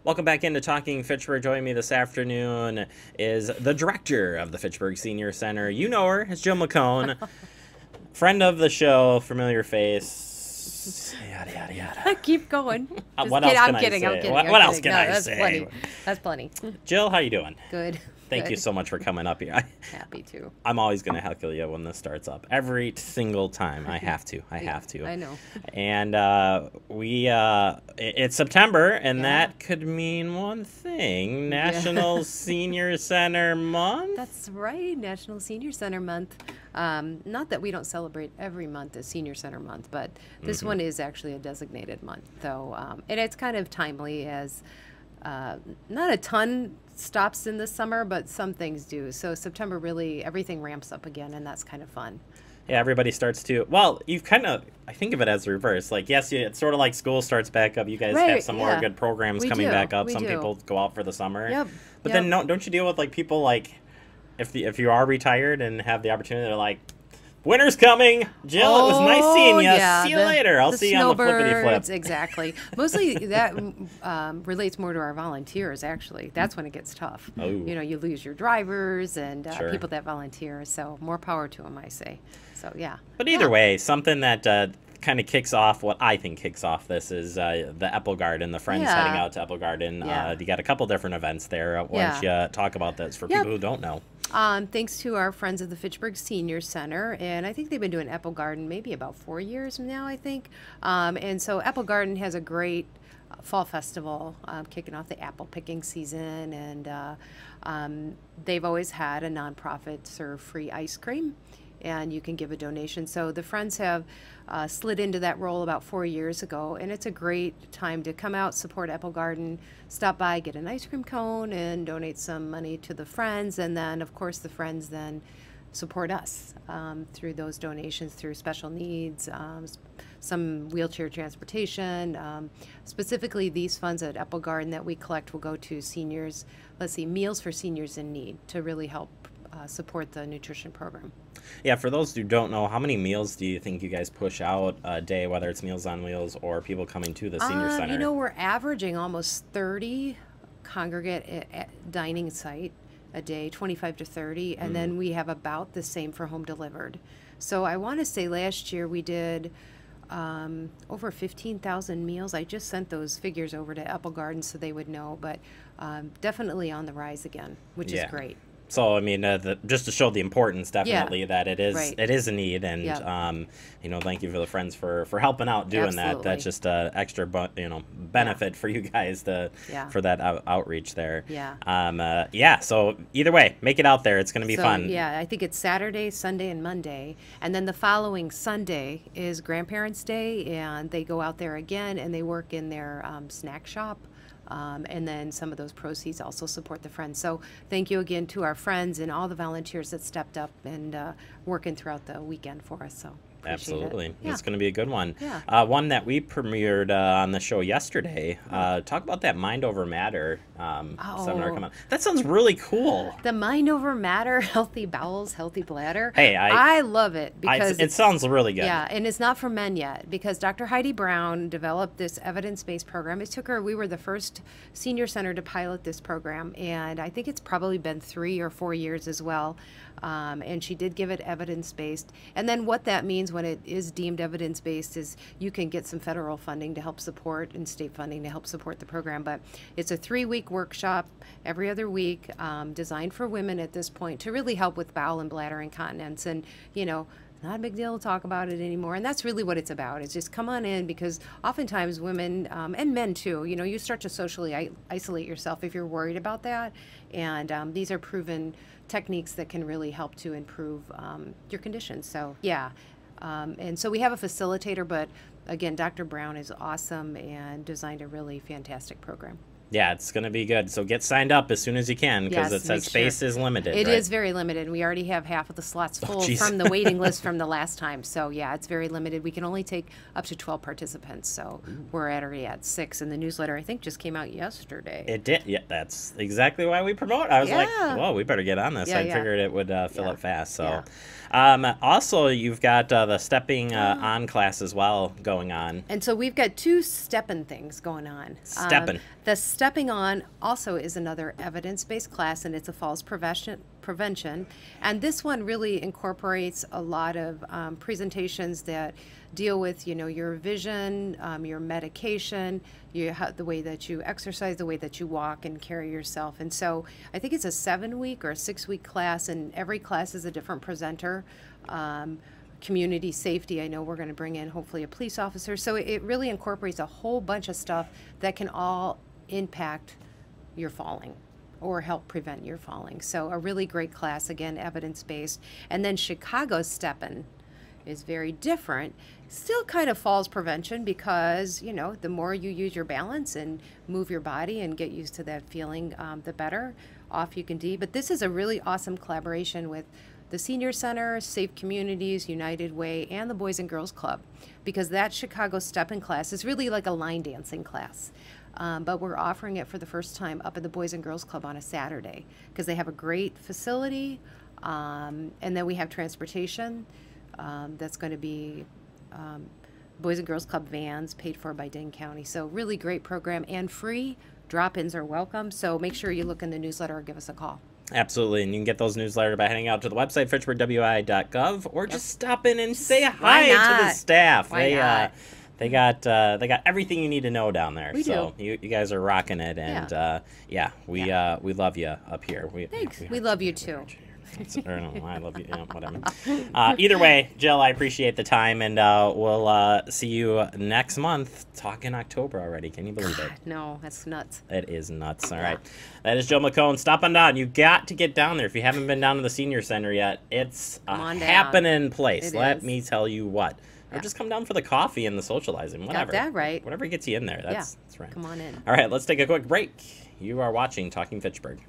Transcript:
Welcome back into Talking Fitchburg. Joining me this afternoon is the director of the Fitchburg Senior Center. You know her, it's Jill McCone. Friend of the show, familiar face, yada, yada, yada. Keep going. What else can I say? I'm kidding. What else can I say? Plenty. That's plenty. Jill, how you doing? Good. Thank you so much for coming up here. Happy to. I'm always going to heckle you when this starts up. Every single time. I have to. I know. And it's September, and that could mean one thing. National Senior Center Month? That's right. National Senior Center Month. Not that we don't celebrate every month as Senior Center Month, but this one is actually a designated month. So, and it's kind of timely as not a ton stops in the summer, but some things do. So September really, everything ramps up again, and that's kind of fun. Yeah, everybody starts to, well, you've kind of, I think of it as reverse. Like, yes, it's sort of like school starts back up. You guys have some more good programs coming back up. Some people go out for the summer. But then don't you deal with, like, people, like, if you are retired and have the opportunity, they're like, winter's coming. Jill, it was nice seeing you. See you later. I'll see you on the flippity flip. Exactly. Mostly that relates more to our volunteers, actually. That's when it gets tough. Oh. You know, you lose your drivers and people that volunteer. So more power to them, I say. So, yeah. But either way, something that kind of kicks off, what I think kicks off this is the Apple Garden, the friends heading out to Apple Garden. You got a couple different events there. Why don't you talk about this for people who don't know? Thanks to our friends of the Fitchburg Senior Center, and I think they've been doing Apple Garden maybe about 4 years now, I think. And so Apple Garden has a great fall festival kicking off the apple picking season, and they've always had a nonprofit serve free ice cream, and you can give a donation. So the friends have slid into that role about 4 years ago, and it's a great time to come out, support Apple Garden, stop by, get an ice cream cone, and donate some money to the friends. And then, of course, the friends then support us through those donations, through special needs, some wheelchair transportation. Specifically, these funds at Apple Garden that we collect will go to seniors, Meals for Seniors in Need, to really help support the nutrition program. Yeah, for those who don't know, how many meals do you think you guys push out a day, whether it's Meals on Wheels or people coming to the Senior Center? You know, we're averaging almost 30 congregate dining site a day, 25 to 30, and then we have about the same for home delivered. So I want to say last year we did over 15,000 meals. I just sent those figures over to Apple Garden so they would know, but definitely on the rise again, which is great. So, I mean, just to show the importance, definitely, that it is a need, and, you know, thank you for the friends for helping out doing that. That's just an extra, benefit for you guys for that outreach there. So either way, make it out there. It's going to be fun. Yeah, I think it's Saturday, Sunday, and Monday. And then the following Sunday is Grandparents' Day, and they go out there again, and they work in their snack shop. And then some of those proceeds also support the friends. So thank you again to our friends and all the volunteers that stepped up and working throughout the weekend for us. So absolutely, it's going to be a good one. One that we premiered on the show yesterday. Talk about that Mind Over Matter seminar coming out. That sounds really cool. The Mind Over Matter, Healthy Bowels, Healthy Bladder. Hey, I love it because it sounds really good. Yeah, and it's not for men yet because Dr. Heidi Brown developed this evidence-based program. It took her. We were the first senior center to pilot this program, and I think it's probably been 3 or 4 years as well. And she did give it evidence-based. And then what that means when it is deemed evidence-based is you can get some federal funding to help support and state funding to help support the program. But it's a 3-week workshop every other week designed for women at this point to really help with bowel and bladder incontinence. And, you know, not a big deal to talk about it anymore. And that's really what it's about. It's just come on in, because oftentimes women and men too, you know, you start to socially isolate yourself if you're worried about that. And these are proven techniques that can really help to improve your condition. So and so we have a facilitator, but again, Dr. Brown is awesome and designed a really fantastic program. Yeah, it's going to be good. So get signed up as soon as you can, because it says space is limited. It is very limited. We already have half of the slots full from the waiting list from the last time. So yeah, it's very limited. We can only take up to 12 participants. So we're already at 6, and the newsletter I think just came out yesterday. It did. Yeah, that's exactly why we promote. I was like, whoa, we better get on this. I figured it would fill up fast. So also, you've got the stepping on class as well going on. And so we've got 2 stepping things going on. Stepping. The Stepping On also is another evidence-based class, and it's a falls prevention. And this one really incorporates a lot of presentations that deal with, your vision, your medication, the way that you exercise, the way that you walk and carry yourself. And so I think it's a 7-week or a 6-week class, and every class is a different presenter. Community safety, I know we're going to bring in hopefully a police officer. So it really incorporates a whole bunch of stuff that can all impact your falling or help prevent your falling. So a really great class, again, evidence-based. And then Chicago's Steppin' is very different. Still kind of falls prevention because, the more you use your balance and move your body and get used to that feeling, the better off you can be. But this is a really awesome collaboration with the Senior Center, Safe Communities, United Way, and the Boys and Girls Club, because that Chicago Steppin' class is really like a line dancing class. But we're offering it for the first time up at the Boys and Girls Club on a Saturday because they have a great facility, and then we have transportation that's going to be Boys and Girls Club vans paid for by Dane County. So really great program and free. Drop-ins are welcome, so make sure you look in the newsletter or give us a call. Absolutely, and you can get those newsletters by heading out to the website, fitchburgwi.gov, or just stop in and say hi to the staff. They got everything you need to know down there. We do. You guys are rocking it, and we love you up here. Thanks. We love you too. I love you. Whatever. Either way, Jill, I appreciate the time, and we'll see you next month. Talking October already. Can you believe it? No, that's nuts. It is nuts. All right. That is Jill McCone. Stop on down. You got to get down there. If you haven't been down to the Senior Center yet, it's a happening place. Let me tell you what. Or just come down for the coffee and the socializing. Whatever. Got that right. Whatever gets you in there. That's right. Come on in. All right. Let's take a quick break. You are watching Talking Fitchburg.